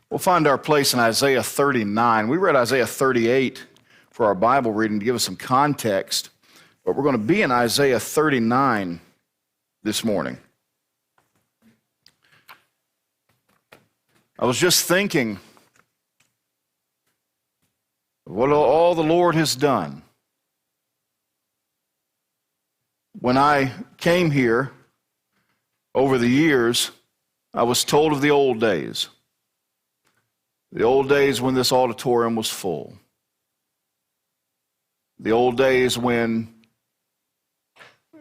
We'll find our place in Isaiah 39. We read Isaiah 38 for our Bible reading to give us some context, but we're going to be in Isaiah 39 this morning. I was just thinking of what all the Lord has done. When I came here over the years, I was told of the old days. The old days when this auditorium was full. The old days when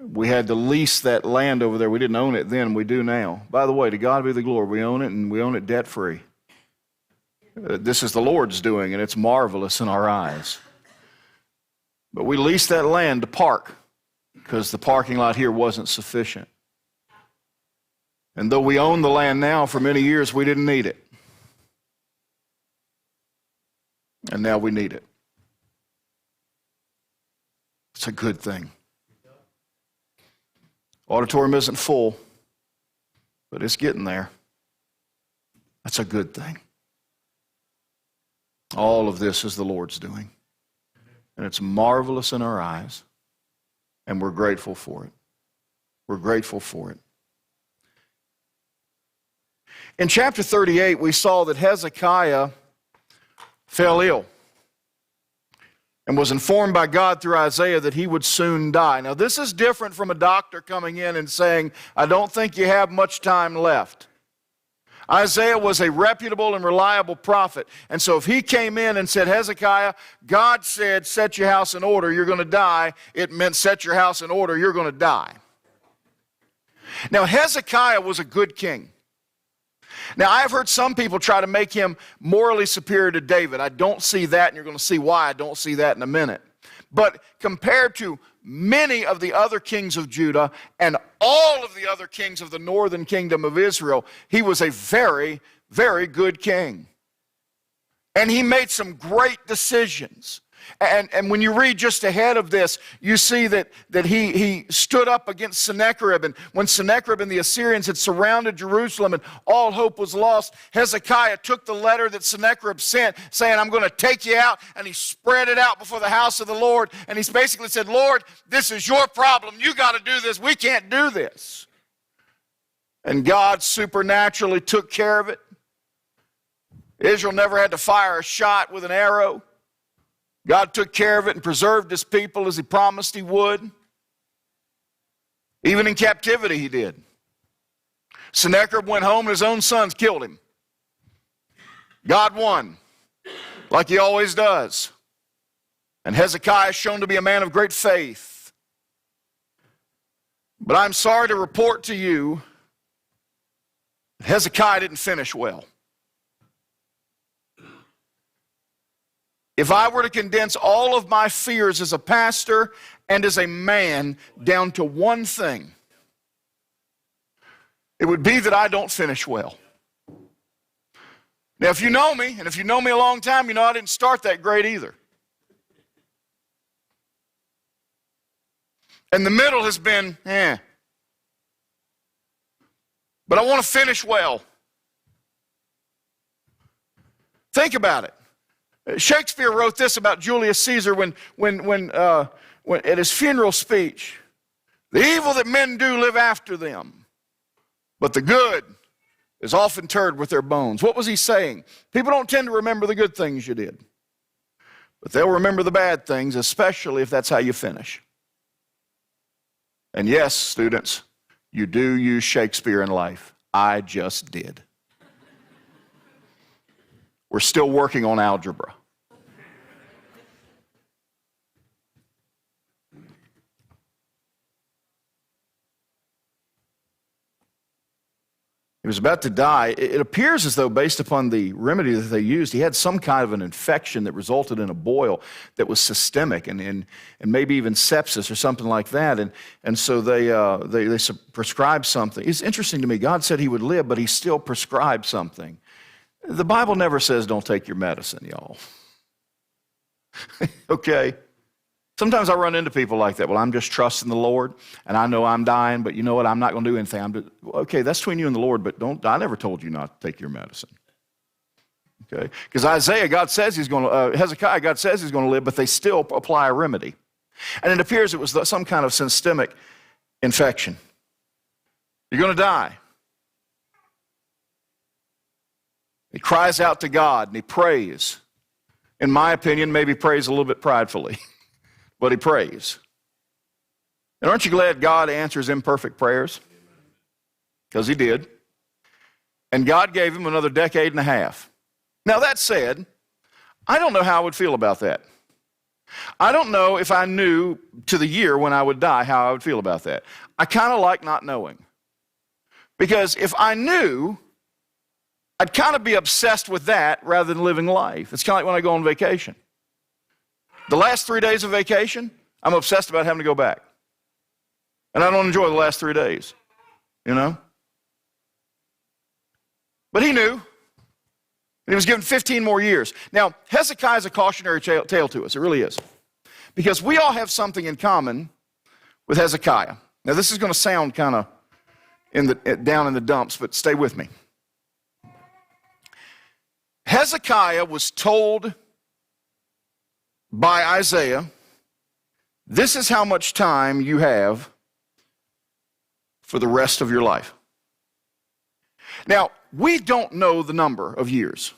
we had to lease that land over there. We didn't own it then, we do now. By the way, to God be the glory. We own it, and we own it debt-free. This is the Lord's doing, and it's marvelous in our eyes. But we leased that land to park because the parking lot here wasn't sufficient. And though we own the land now, for many years we didn't need it. And now we need it. It's a good thing. Auditorium isn't full, but it's getting there. That's a good thing. All of this is the Lord's doing. And it's marvelous in our eyes. And we're grateful for it. We're grateful for it. In chapter 38, we saw that Hezekiah fell ill and was informed by God through Isaiah that he would soon die. Now, this is different from a doctor coming in and saying, I don't think you have much time left. Isaiah was a reputable and reliable prophet. And so if he came in and said, Hezekiah, God said, set your house in order, you're going to die, it meant set your house in order, you're going to die. Now, Hezekiah was a good king. Now, I've heard some people try to make him morally superior to David. I don't see that, and you're going to see why I don't see that in a minute. But compared to many of the other kings of Judah and all of the other kings of the northern kingdom of Israel, he was a very, very good king. And he made some great decisions. And when you read just ahead of this, you see that he stood up against Sennacherib. And when Sennacherib and the Assyrians had surrounded Jerusalem and all hope was lost, Hezekiah took the letter that Sennacherib sent saying, I'm going to take you out. And he spread it out before the house of the Lord. And he basically said, Lord, this is your problem. You got to do this. We can't do this. And God supernaturally took care of it. Israel never had to fire a shot with an arrow. God took care of it and preserved his people as he promised he would. Even in captivity he did. Sennacherib went home and his own sons killed him. God won, like he always does. And Hezekiah is shown to be a man of great faith. But I'm sorry to report to you that Hezekiah didn't finish well. If I were to condense all of my fears as a pastor and as a man down to one thing, it would be that I don't finish well. Now, if you know me, and if you know me a long time, you know I didn't start that great either. And the middle has been, But I want to finish well. Think about it. Shakespeare wrote this about Julius Caesar when at his funeral speech. The evil that men do live after them, but the good is often interred with their bones. What was he saying? People don't tend to remember the good things you did, but they'll remember the bad things, especially if that's how you finish. And yes, students, you do use Shakespeare in life. I just did. We're still working on algebra. He was about to die. It appears as though, based upon the remedy that they used, he had some kind of an infection that resulted in a boil that was systemic and maybe even sepsis or something like that. And so they prescribed something. It's interesting to me. God said he would live, but he still prescribed something. The Bible never says don't take your medicine, y'all. Okay? Sometimes I run into people like that. Well, I'm just trusting the Lord, and I know I'm dying, but you know what? I'm not going to do anything. Okay, that's between you and the Lord, but I never told you not to take your medicine. Okay? Because Hezekiah, God says he's going to live, but they still apply a remedy. And it appears it was some kind of systemic infection. You're going to die. He cries out to God and he prays. In my opinion, maybe prays a little bit pridefully, but he prays. And aren't you glad God answers imperfect prayers? Because he did. And God gave him another decade and a half. Now that said, I don't know how I would feel about that. I don't know if I knew to the year when I would die how I would feel about that. I kind of like not knowing. Because if I knew, I'd kind of be obsessed with that rather than living life. It's kind of like when I go on vacation. The last 3 days of vacation, I'm obsessed about having to go back. And I don't enjoy the last 3 days, you know? But he knew. And he was given 15 more years. Now, Hezekiah is a cautionary tale to us. It really is. Because we all have something in common with Hezekiah. Now, this is going to sound kind of down in the dumps, but stay with me. Hezekiah was told by Isaiah, this is how much time you have for the rest of your life. Now, we don't know the number of years,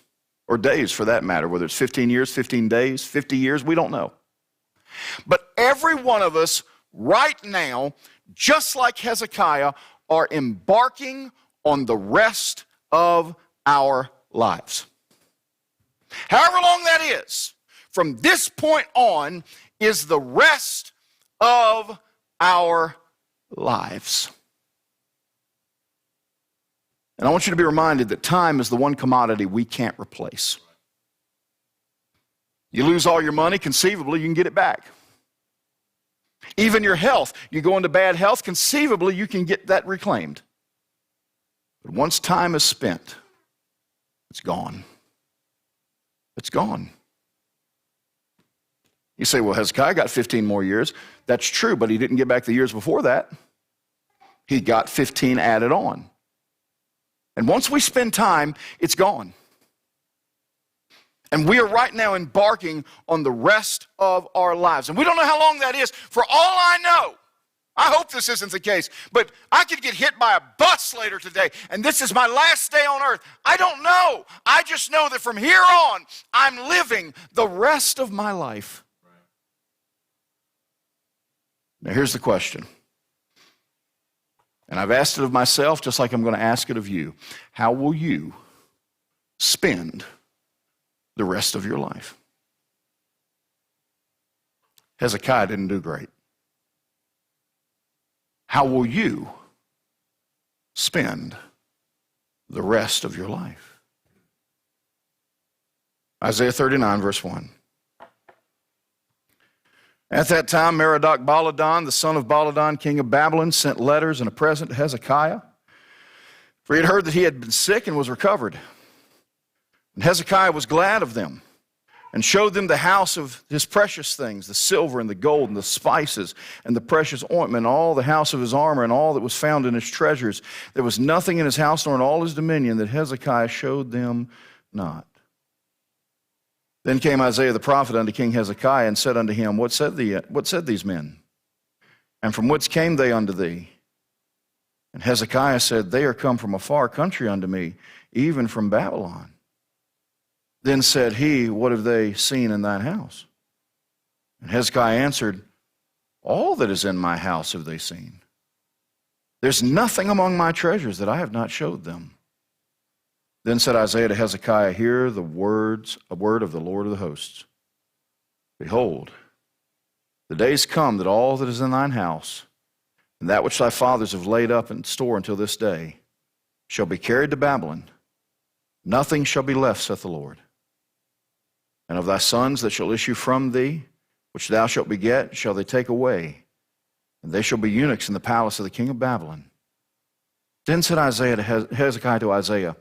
or days for that matter, whether it's 15 years, 15 days, 50 years, we don't know. But every one of us right now, just like Hezekiah, are embarking on the rest of our lives. However long that is, from this point on is the rest of our lives. And I want you to be reminded that time is the one commodity we can't replace. You lose all your money, conceivably you can get it back. Even your health, you go into bad health, conceivably you can get that reclaimed. But once time is spent, it's gone. It's gone. You say, well, Hezekiah got 15 more years. That's true, but he didn't get back the years before that. He got 15 added on. And once we spend time, it's gone. And we are right now embarking on the rest of our lives. And we don't know how long that is. For all I know, I hope this isn't the case, but I could get hit by a bus later today, and this is my last day on earth. I don't know. I just know that from here on, I'm living the rest of my life. Now, here's the question. And I've asked it of myself just like I'm going to ask it of you. How will you spend the rest of your life? Hezekiah didn't do great. How will you spend the rest of your life? Isaiah 39, verse 1. At that time, Merodach-Baladan, the son of Baladan, king of Babylon, sent letters and a present to Hezekiah, for he had heard that he had been sick and was recovered. And Hezekiah was glad of them, and showed them the house of his precious things, the silver and the gold and the spices and the precious ointment, all the house of his armor and all that was found in his treasures. There was nothing in his house nor in all his dominion that Hezekiah showed them not. Then came Isaiah the prophet unto King Hezekiah and said unto him, What said these men? And from whence came they unto thee? And Hezekiah said, They are come from a far country unto me, even from Babylon. Then said he, What have they seen in thine house? And Hezekiah answered, All that is in my house have they seen. There's nothing among my treasures that I have not showed them. Then said Isaiah to Hezekiah, Hear a word of the Lord of the hosts. Behold, the days come that all that is in thine house, and that which thy fathers have laid up in store until this day, shall be carried to Babylon. Nothing shall be left, saith the Lord. And of thy sons that shall issue from thee, which thou shalt beget, shall they take away, and they shall be eunuchs in the palace of the king of Babylon. Then said Isaiah to Hezekiah to Isaiah,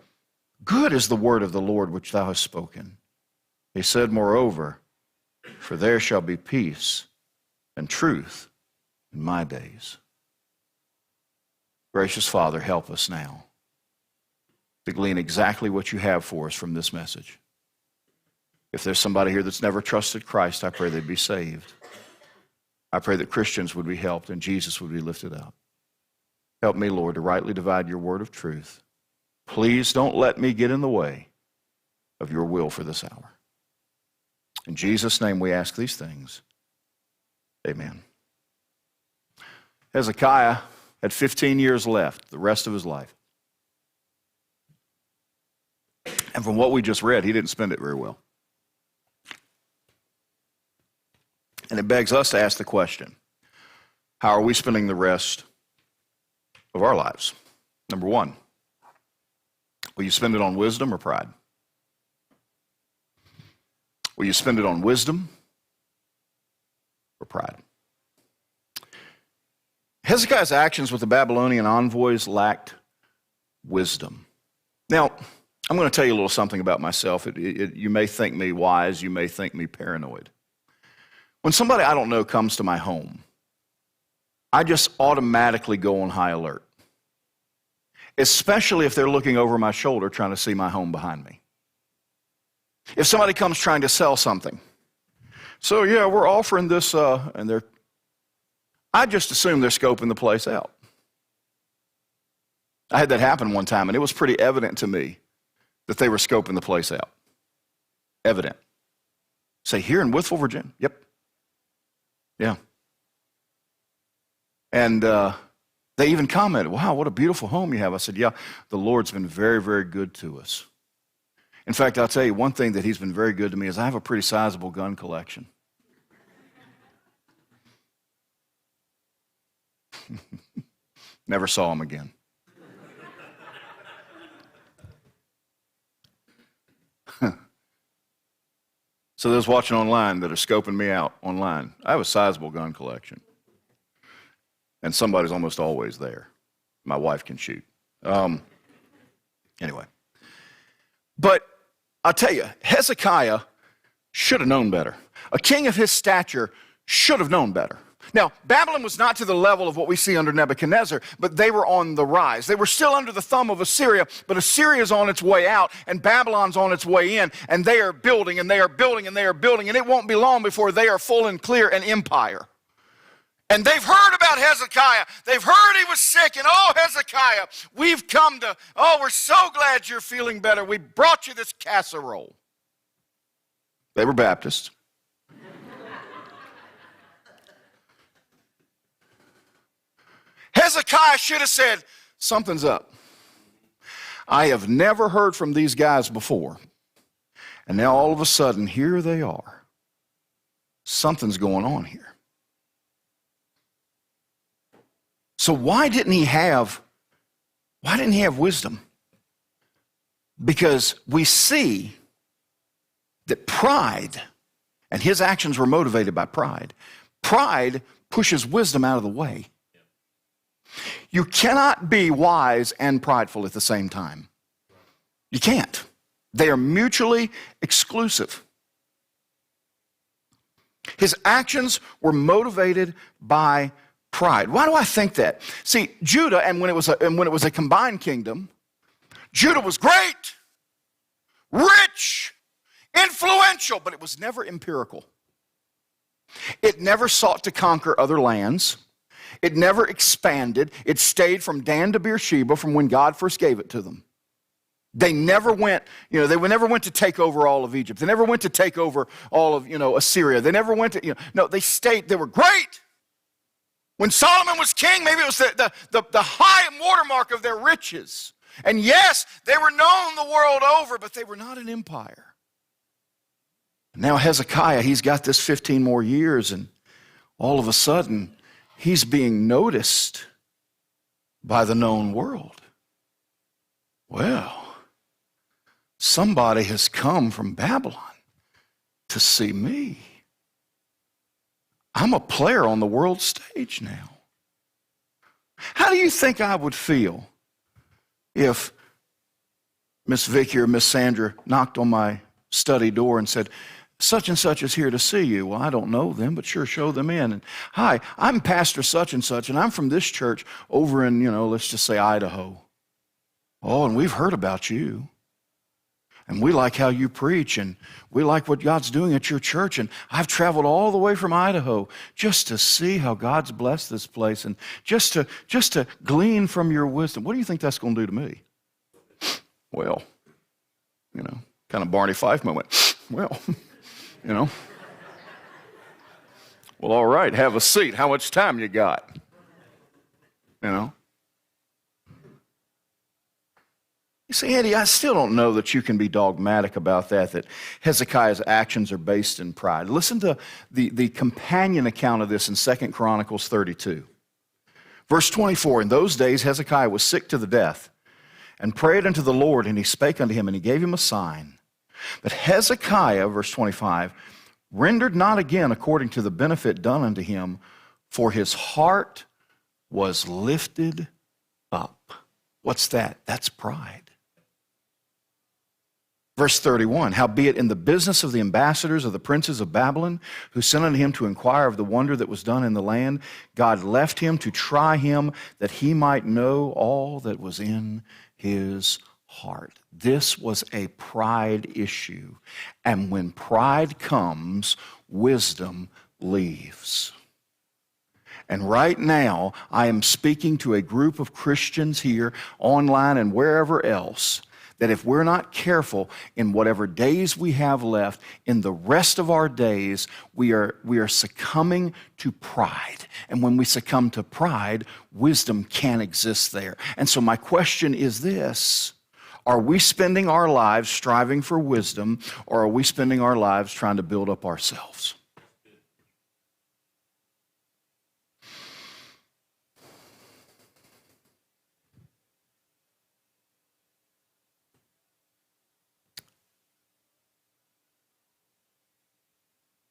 Good is the word of the Lord which thou hast spoken. He said, Moreover, for there shall be peace and truth in my days. Gracious Father, help us now to glean exactly what you have for us from this message. If there's somebody here that's never trusted Christ, I pray they'd be saved. I pray that Christians would be helped and Jesus would be lifted up. Help me, Lord, to rightly divide your word of truth. Please don't let me get in the way of your will for this hour. In Jesus' name we ask these things. Amen. Hezekiah had 15 years left, the rest of his life. And from what we just read, he didn't spend it very well. And it begs us to ask the question, how are we spending the rest of our lives? Number one, will you spend it on wisdom or pride? Will you spend it on wisdom or pride? Hezekiah's actions with the Babylonian envoys lacked wisdom. Now, I'm going to tell you a little something about myself. You may think me wise, you may think me paranoid. When somebody I don't know comes to my home, I just automatically go on high alert, especially if they're looking over my shoulder trying to see my home behind me. If somebody comes trying to sell something, so yeah, we're offering this, I just assume they're scoping the place out. I had that happen one time, and it was pretty evident to me that they were scoping the place out. Evident. Say, here in Wytheville, Virginia? Yep. Yeah. And they even commented, wow, what a beautiful home you have. I said, yeah, the Lord's been very, very good to us. In fact, I'll tell you one thing that he's been very good to me is I have a pretty sizable gun collection. Never saw him again. So those watching online that are scoping me out online, I have a sizable gun collection. And somebody's almost always there. My wife can shoot. Anyway. But I'll tell you, Hezekiah should have known better. A king of his stature should have known better. Now, Babylon was not to the level of what we see under Nebuchadnezzar, but they were on the rise. They were still under the thumb of Assyria, but Assyria's on its way out, and Babylon's on its way in, and they are building, and they are building, and they are building, and it won't be long before they are full and clear an empire. And they've heard about Hezekiah. They've heard he was sick, and oh, Hezekiah, we've come to, oh, we're so glad you're feeling better. We brought you this casserole. They were Baptists. Hezekiah should have said, something's up. I have never heard from these guys before. And now all of a sudden, here they are. Something's going on here. So why didn't he have wisdom? Because we see that pride, and his actions were motivated by pride. Pride pushes wisdom out of the way. You cannot be wise and prideful at the same time. You can't. They are mutually exclusive. His actions were motivated by pride. Why do I think that? See, Judah, and when it was a combined kingdom, Judah was great, rich, influential, but it was never empirical. It never sought to conquer other lands. It never expanded. It stayed from Dan to Beersheba from when God first gave it to them. They never went, they never went to take over all of Egypt. They never went to take over all of, Assyria. They never went to, no, they stayed. They were great. When Solomon was king, maybe it was the high watermark of their riches. And yes, they were known the world over, but they were not an empire. Now Hezekiah, he's got this 15 more years, and all of a sudden, he's being noticed by the known world. Well, somebody has come from Babylon to see me. I'm a player on the world stage now. How do you think I would feel if Miss Vicky or Miss Sandra knocked on my study door and said, such and such is here to see you? Well, I don't know them, but sure, show them in. And, hi, I'm Pastor such and such, and I'm from this church over in, let's just say Idaho. Oh, and we've heard about you. And we like how you preach, and we like what God's doing at your church. And I've traveled all the way from Idaho just to see how God's blessed this place and just to glean from your wisdom. What do you think that's going to do to me? Well, kind of Barney Fife moment. Well, Well, all right, have a seat. How much time you got? You see, Andy, I still don't know that you can be dogmatic about that Hezekiah's actions are based in pride. Listen to the companion account of this in 2 Chronicles 32. Verse 24, in those days Hezekiah was sick to the death and prayed unto the Lord, and he spake unto him, and he gave him a sign. But Hezekiah, verse 25, rendered not again according to the benefit done unto him, for his heart was lifted up. What's that? That's pride. Verse 31, howbeit in the business of the ambassadors of the princes of Babylon, who sent unto him to inquire of the wonder that was done in the land, God left him to try him, that he might know all that was in his heart. This was a pride issue. And when pride comes, wisdom leaves. And right now, I am speaking to a group of Christians here, online and wherever else, that if we're not careful in whatever days we have left, in the rest of our days, we are succumbing to pride. And when we succumb to pride, wisdom can't exist there. And so my question is this: are we spending our lives striving for wisdom, or are we spending our lives trying to build up ourselves?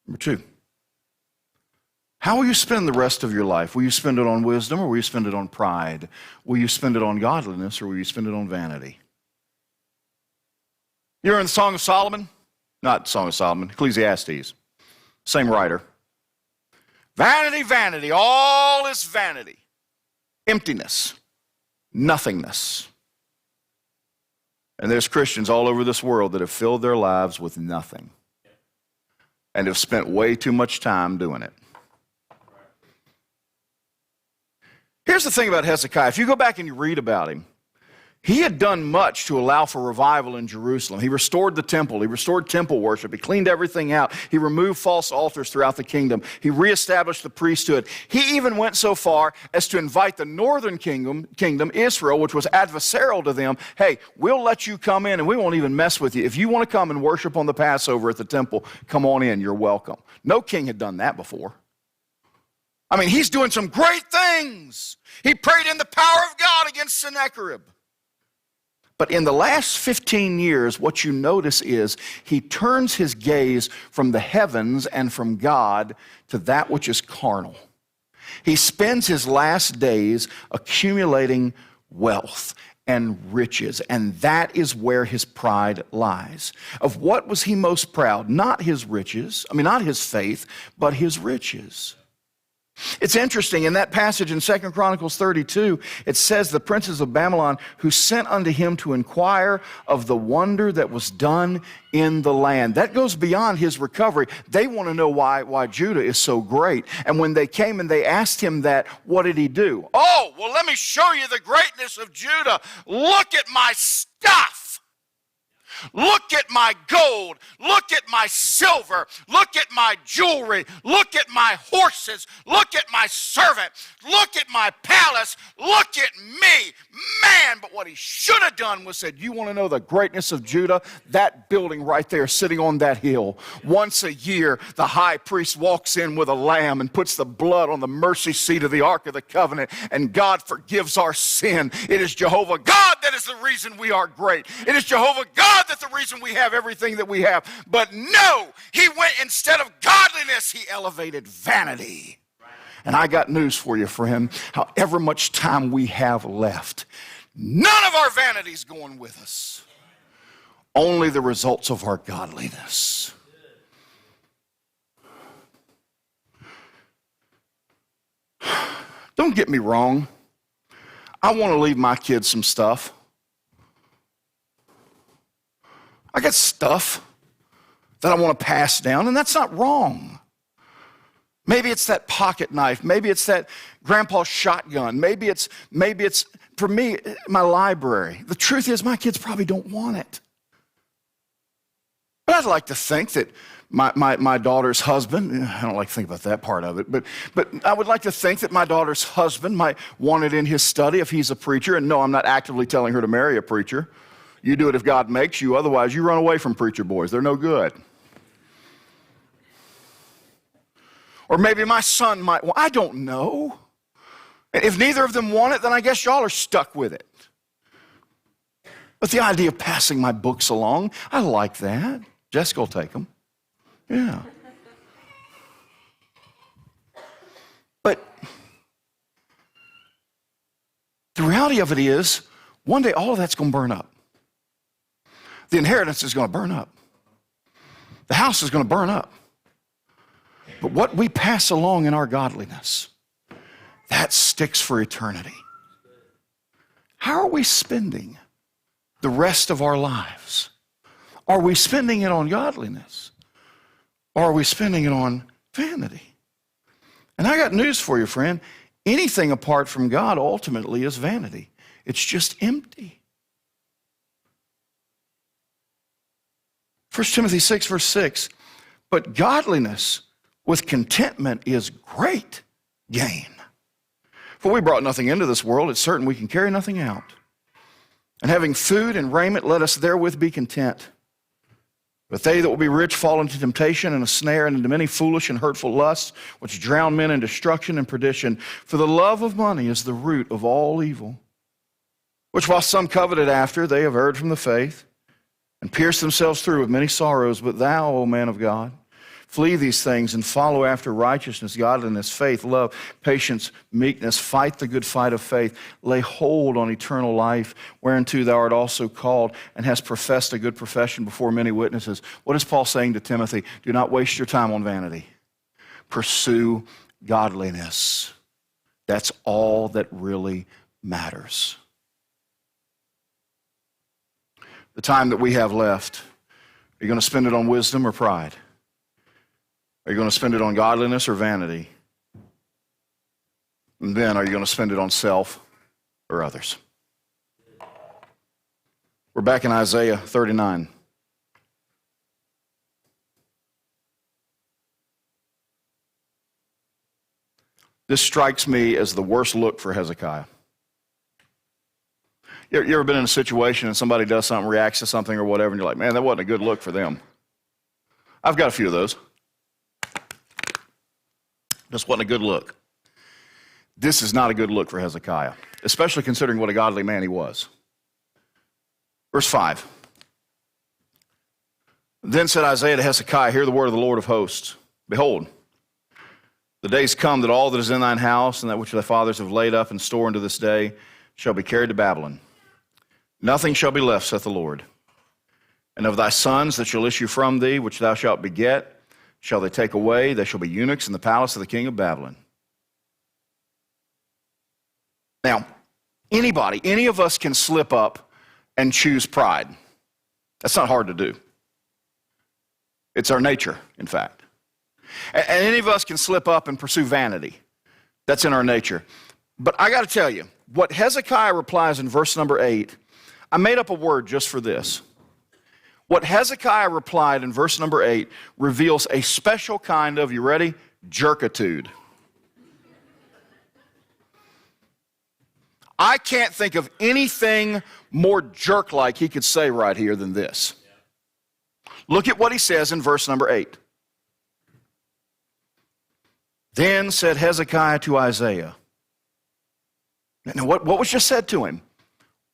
Number two, how will you spend the rest of your life? Will you spend it on wisdom, or will you spend it on pride? Will you spend it on godliness, or will you spend it on vanity? You're in the Song of Solomon? Not Song of Solomon, Ecclesiastes. Same writer. Vanity, vanity, all is vanity. Emptiness, nothingness. And there's Christians all over this world that have filled their lives with nothing and have spent way too much time doing it. Here's the thing about Hezekiah. If you go back and you read about him, he had done much to allow for revival in Jerusalem. He restored the temple. He restored temple worship. He cleaned everything out. He removed false altars throughout the kingdom. He reestablished the priesthood. He even went so far as to invite the northern kingdom, Israel, which was adversarial to them. Hey, we'll let you come in and we won't even mess with you. If you want to come and worship on the Passover at the temple, come on in. You're welcome. No king had done that before. I mean, he's doing some great things. He prayed in the power of God against Sennacherib. But in the last 15 years, what you notice is he turns his gaze from the heavens and from God to that which is carnal. He spends his last days accumulating wealth and riches, and that is where his pride lies. Of what was he most proud? Not his riches, not his faith, but his riches. It's interesting, in that passage in 2 Chronicles 32, it says the princes of Babylon who sent unto him to inquire of the wonder that was done in the land. That goes beyond his recovery. They want to know why Judah is so great. And when they came and they asked him that, what did he do? Oh, well, let me show you the greatness of Judah. Look at my stuff. Look at my gold. Look at my silver. Look at my jewelry. Look at my horses. Look at my servant. Look at my palace. Look at me. Man, but what he should have done was said, you want to know the greatness of Judah? That building right there sitting on that hill. Once a year, the high priest walks in with a lamb and puts the blood on the mercy seat of the Ark of the Covenant, and God forgives our sin. It is Jehovah God that is the reason we are great. It is Jehovah God that's the reason we have everything that we have. But no, he went, instead of godliness, he elevated vanity. And I got news for you, friend. However much time we have left, none of our vanity's going with us. Only the results of our godliness. Don't get me wrong. I want to leave my kids some stuff. I got stuff that I want to pass down, and that's not wrong. Maybe it's that pocket knife. Maybe it's that grandpa's shotgun. Maybe it's, for me, my library. The truth is, my kids probably don't want it. But I'd like to think that my daughter's husband, I don't like to think about that part of it, but I would like to think that my daughter's husband might want it in his study if he's a preacher. And no, I'm not actively telling her to marry a preacher. You do it if God makes you. Otherwise, you run away from preacher boys. They're no good. Or maybe my son might want, I don't know. If neither of them want it, then I guess y'all are stuck with it. But the idea of passing my books along, I like that. Jessica will take them. Yeah. But the reality of it is, one day all of that's going to burn up. The inheritance is going to burn up. The house is going to burn up. But what we pass along in our godliness, that sticks for eternity. How are we spending the rest of our lives? Are we spending it on godliness? Or are we spending it on vanity? And I got news for you, friend. Anything apart from God ultimately is vanity. It's just empty. 1 Timothy 6, verse 6, but godliness with contentment is great gain. For we brought nothing into this world, it's certain we can carry nothing out. And having food and raiment, let us therewith be content. But they that will be rich fall into temptation and a snare and into many foolish and hurtful lusts, which drown men in destruction and perdition. For the love of money is the root of all evil, which while some coveted after, they have erred from the faith, and pierced themselves through with many sorrows. But thou, O man of God, flee these things and follow after righteousness, godliness, faith, love, patience, meekness. Fight the good fight of faith. Lay hold on eternal life, whereunto thou art also called, and hast professed a good profession before many witnesses. What is Paul saying to Timothy? Do not waste your time on vanity. Pursue godliness. That's all that really matters. The time that we have left, are you going to spend it on wisdom or pride? Are you going to spend it on godliness or vanity? And then are you going to spend it on self or others? We're back in Isaiah 39. This strikes me as the worst look for Hezekiah. You ever been in a situation and somebody does something, reacts to something or whatever, and you're like, man, that wasn't a good look for them. I've got a few of those. This wasn't a good look. This is not a good look for Hezekiah, especially considering what a godly man he was. Verse 5. Then said Isaiah to Hezekiah, hear the word of the Lord of hosts. Behold, the days come that all that is in thine house and that which thy fathers have laid up in store unto this day shall be carried to Babylon. Nothing shall be left, saith the Lord. And of thy sons that shall issue from thee, which thou shalt beget, shall they take away, they shall be eunuchs in the palace of the king of Babylon. Now, any of us can slip up and choose pride. That's not hard to do. It's our nature, in fact. And any of us can slip up and pursue vanity. That's in our nature. But I got to tell you, what Hezekiah replies in verse number 8, I made up a word just for this. What Hezekiah replied in verse number 8 reveals a special kind of, you ready? Jerkitude. I can't think of anything more jerk-like he could say right here than this. Look at what he says in verse number 8. Then said Hezekiah to Isaiah. Now what was just said to him?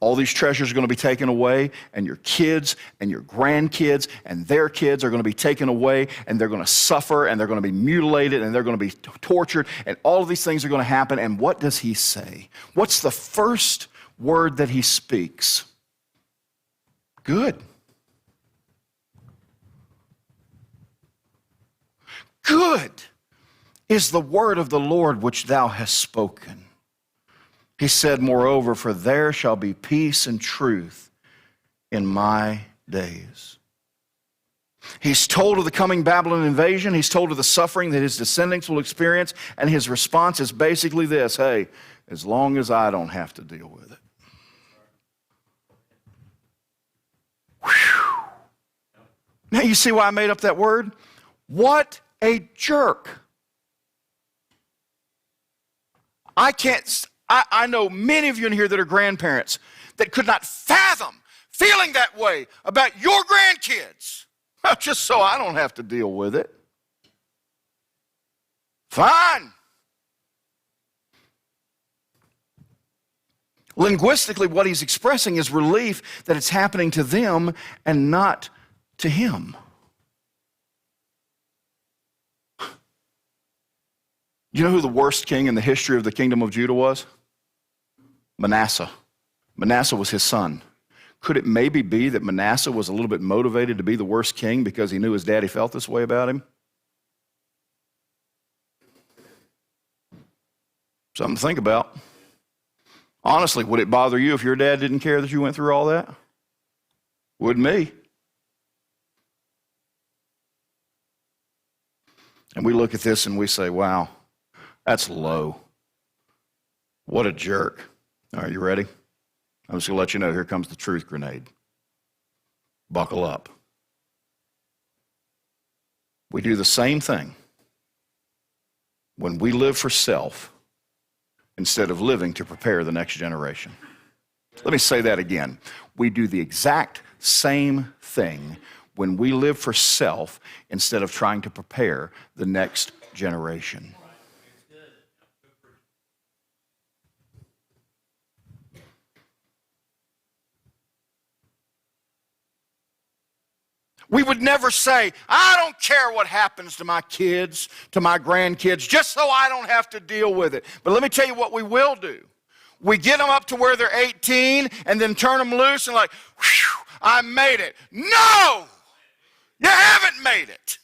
All these treasures are going to be taken away, and your kids and your grandkids and their kids are going to be taken away, and they're going to suffer, and they're going to be mutilated, and they're going to be tortured, and all of these things are going to happen. And what does he say? What's the first word that he speaks? Good. Good is the word of the Lord which thou hast spoken. He said, moreover, for there shall be peace and truth in my days. He's told of the coming Babylon invasion. He's told of the suffering that his descendants will experience. And his response is basically this: hey, as long as I don't have to deal with it. Whew. Now you see why I made up that word? What a jerk. I know many of you in here that are grandparents that could not fathom feeling that way about your grandkids. Just so I don't have to deal with it. Fine. Linguistically, what he's expressing is relief that it's happening to them and not to him. You know who the worst king in the history of the kingdom of Judah was? Manasseh. Manasseh was his son. Could it maybe be that Manasseh was a little bit motivated to be the worst king because he knew his daddy felt this way about him? Something to think about. Honestly, would it bother you if your dad didn't care that you went through all that? Wouldn't me. And we look at this and we say, wow, that's low. What a jerk. All right, you ready? I'm just going to let you know, here comes the truth grenade. Buckle up. We do the same thing when we live for self instead of living to prepare the next generation. Let me say that again. We do the exact same thing when we live for self instead of trying to prepare the next generation. We would never say, I don't care what happens to my kids, to my grandkids, just so I don't have to deal with it. But let me tell you what we will do. We get them up to where they're 18 and then turn them loose and like, whew, I made it. No! You haven't made it.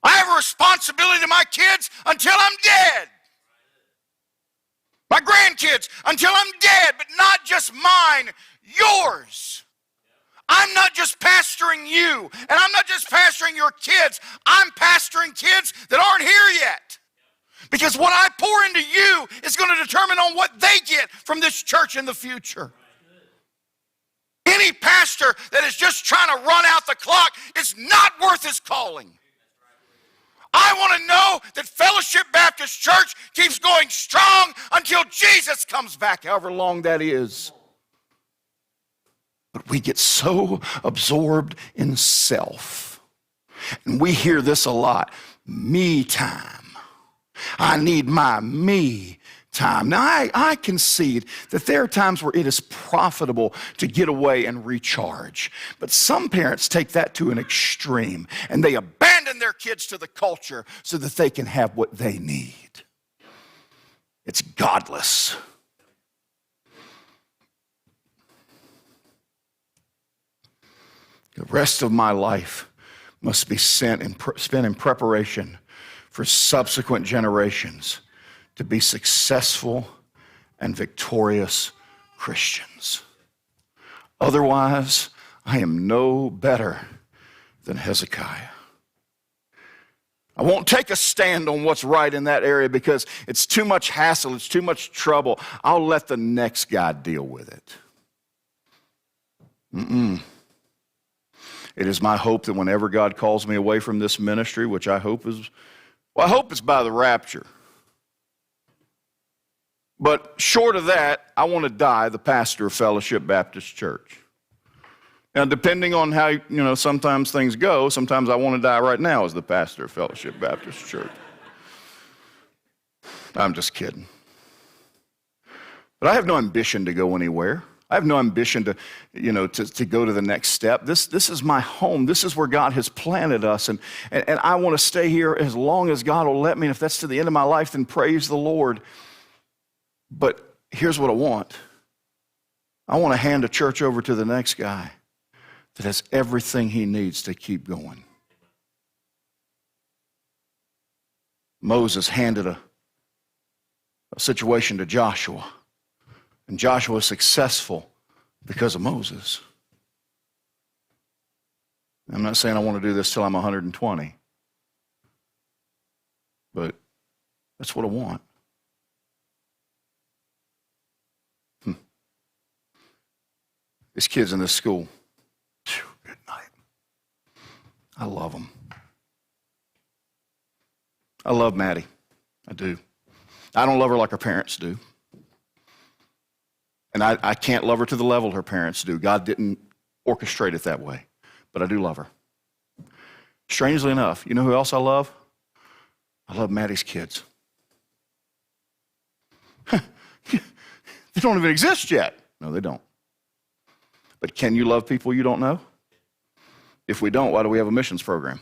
I have a responsibility to my kids until I'm dead. My grandkids until I'm dead, but not just mine, yours. I'm not just pastoring you, and I'm not just pastoring your kids. I'm pastoring kids that aren't here yet. Because what I pour into you is going to determine on what they get from this church in the future. Any pastor that is just trying to run out the clock is not worth his calling. I want to know that Fellowship Baptist Church keeps going strong until Jesus comes back, however long that is. But we get so absorbed in self. And we hear this a lot. Me time. I need my me time. Now, I concede that there are times where it is profitable to get away and recharge. But some parents take that to an extreme, and they abandon their kids to the culture so that they can have what they need. It's godless. The rest of my life must be spent in preparation for subsequent generations to be successful and victorious Christians. Otherwise, I am no better than Hezekiah. I won't take a stand on what's right in that area because it's too much hassle, it's too much trouble. I'll let the next guy deal with it. It is my hope that whenever God calls me away from this ministry, which I hope is by the rapture. But short of that, I want to die the pastor of Fellowship Baptist Church. Now, depending on how, sometimes things go, sometimes I want to die right now as the pastor of Fellowship Baptist Church. I'm just kidding. But I have no ambition to go anywhere. I have no ambition to go to the next step. This is my home. This is where God has planted us. And I want to stay here as long as God will let me. And if that's to the end of my life, then praise the Lord. But here's what I want. I want to hand a church over to the next guy that has everything he needs to keep going. Moses handed a situation to Joshua. And Joshua was successful because of Moses. I'm not saying I want to do this till I'm 120, but that's what I want. These kids in this school, good night. I love them. I love Maddie. I do. I don't love her like her parents do. And I can't love her to the level her parents do. God didn't orchestrate it that way. But I do love her. Strangely enough, you know who else I love? I love Maddie's kids. They don't even exist yet. No, they don't. But can you love people you don't know? If we don't, why do we have a missions program?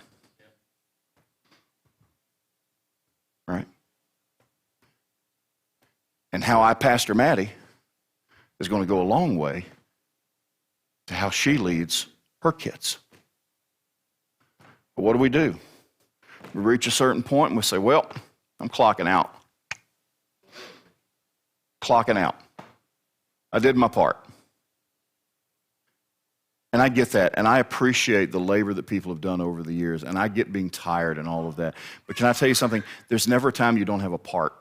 Right? And how I pastor Maddie is going to go a long way to how she leads her kids. But what do? We reach a certain point and we say, well, I'm clocking out. Clocking out. I did my part. And I get that, and I appreciate the labor that people have done over the years, and I get being tired and all of that. But can I tell you something? There's never a time you don't have a part.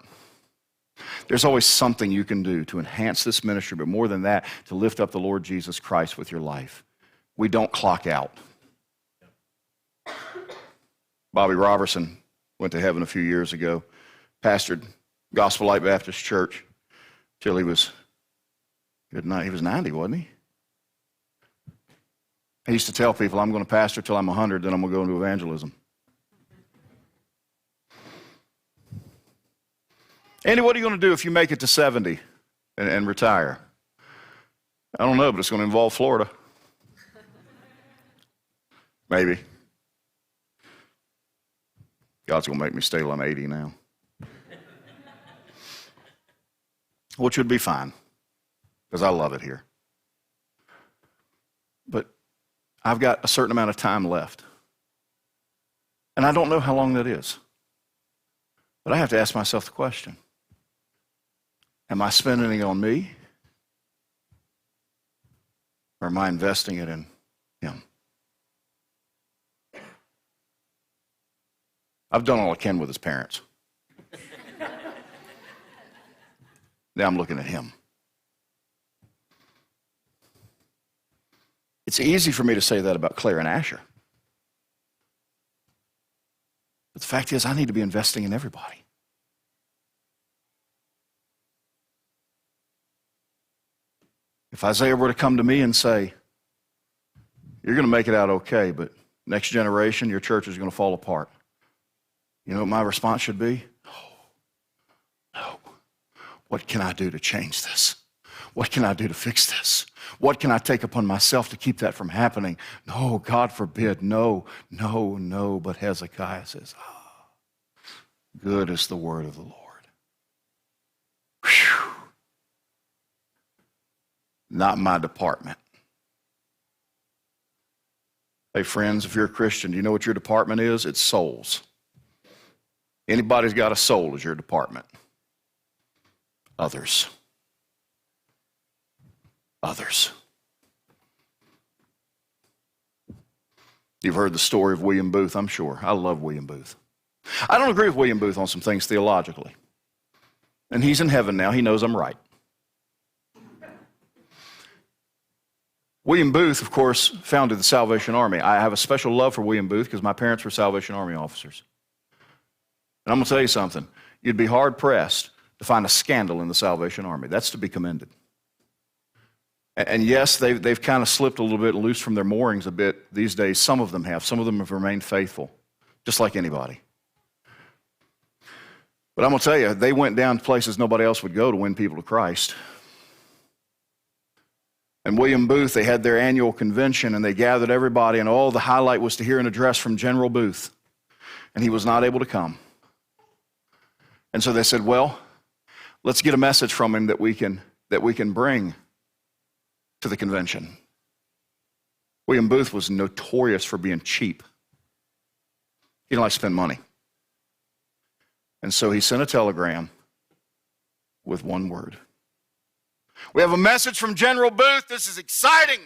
There's always something you can do to enhance this ministry, but more than that, to lift up the Lord Jesus Christ with your life. We don't clock out. Bobby Robertson went to heaven a few years ago, pastored Gospel Light Baptist Church till he was, good night, he was 90, wasn't he? I used to tell people, I'm going to pastor till I'm 100, then I'm going to go into evangelism. Andy, what are you going to do if you make it to 70 and retire? I don't know, but it's going to involve Florida. Maybe. God's going to make me stay till I'm 80 now. Which would be fine, because I love it here. But I've got a certain amount of time left. And I don't know how long that is. But I have to ask myself the question, am I spending it on me? Or am I investing it in Him? I've done all I can with his parents. Now I'm looking at Him. It's easy for me to say that about Claire and Asher. But the fact is, I need to be investing in everybody. If Isaiah were to come to me and say, you're going to make it out okay, but next generation, your church is going to fall apart. You know what my response should be? No. What can I do to change this? What can I do to fix this? What can I take upon myself to keep that from happening? No, God forbid. No. But Hezekiah says, good is the word of the Lord. Whew. Not my department. Hey, friends, if you're a Christian, do you know what your department is? It's souls. Anybody's got a soul as your department. Others. You've heard the story of William Booth, I'm sure. I love William Booth. I don't agree with William Booth on some things theologically. And he's in heaven now. He knows I'm right. William Booth, of course, founded the Salvation Army. I have a special love for William Booth because my parents were Salvation Army officers. And I'm going to tell you something. You'd be hard-pressed to find a scandal in the Salvation Army. That's to be commended. And yes, they've kind of slipped a little bit loose from their moorings a bit these days. Some of them have. Some of them have remained faithful, just like anybody. But I'm going to tell you, they went down to places nobody else would go to win people to Christ. And William Booth, they had their annual convention, and they gathered everybody, and all the highlight was to hear an address from General Booth. And he was not able to come. And so they said, well, let's get a message from him that we can bring to the convention. William Booth was notorious for being cheap. He didn't like to spend money. And so he sent a telegram with one word. We have a message from General Booth. This is exciting.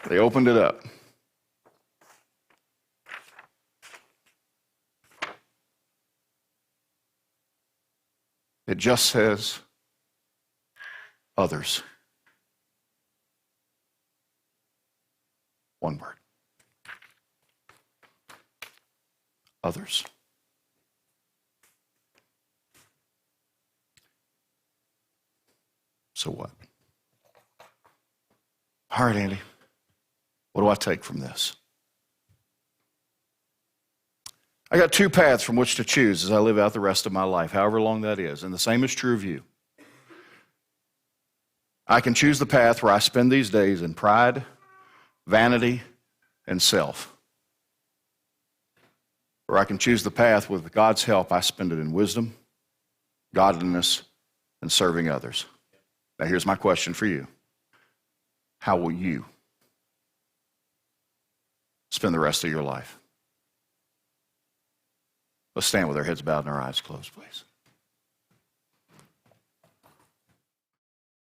They opened it up. It just says others. One word. Others. So what? All right, Andy. What do I take from this? I got two paths from which to choose as I live out the rest of my life, however long that is. And the same is true of you. I can choose the path where I spend these days in pride, vanity, and self. Or I can choose the path with God's help, I spend it in wisdom, godliness, and serving others. Now here's my question for you. How will you spend the rest of your life? Let's stand with our heads bowed and our eyes closed, please.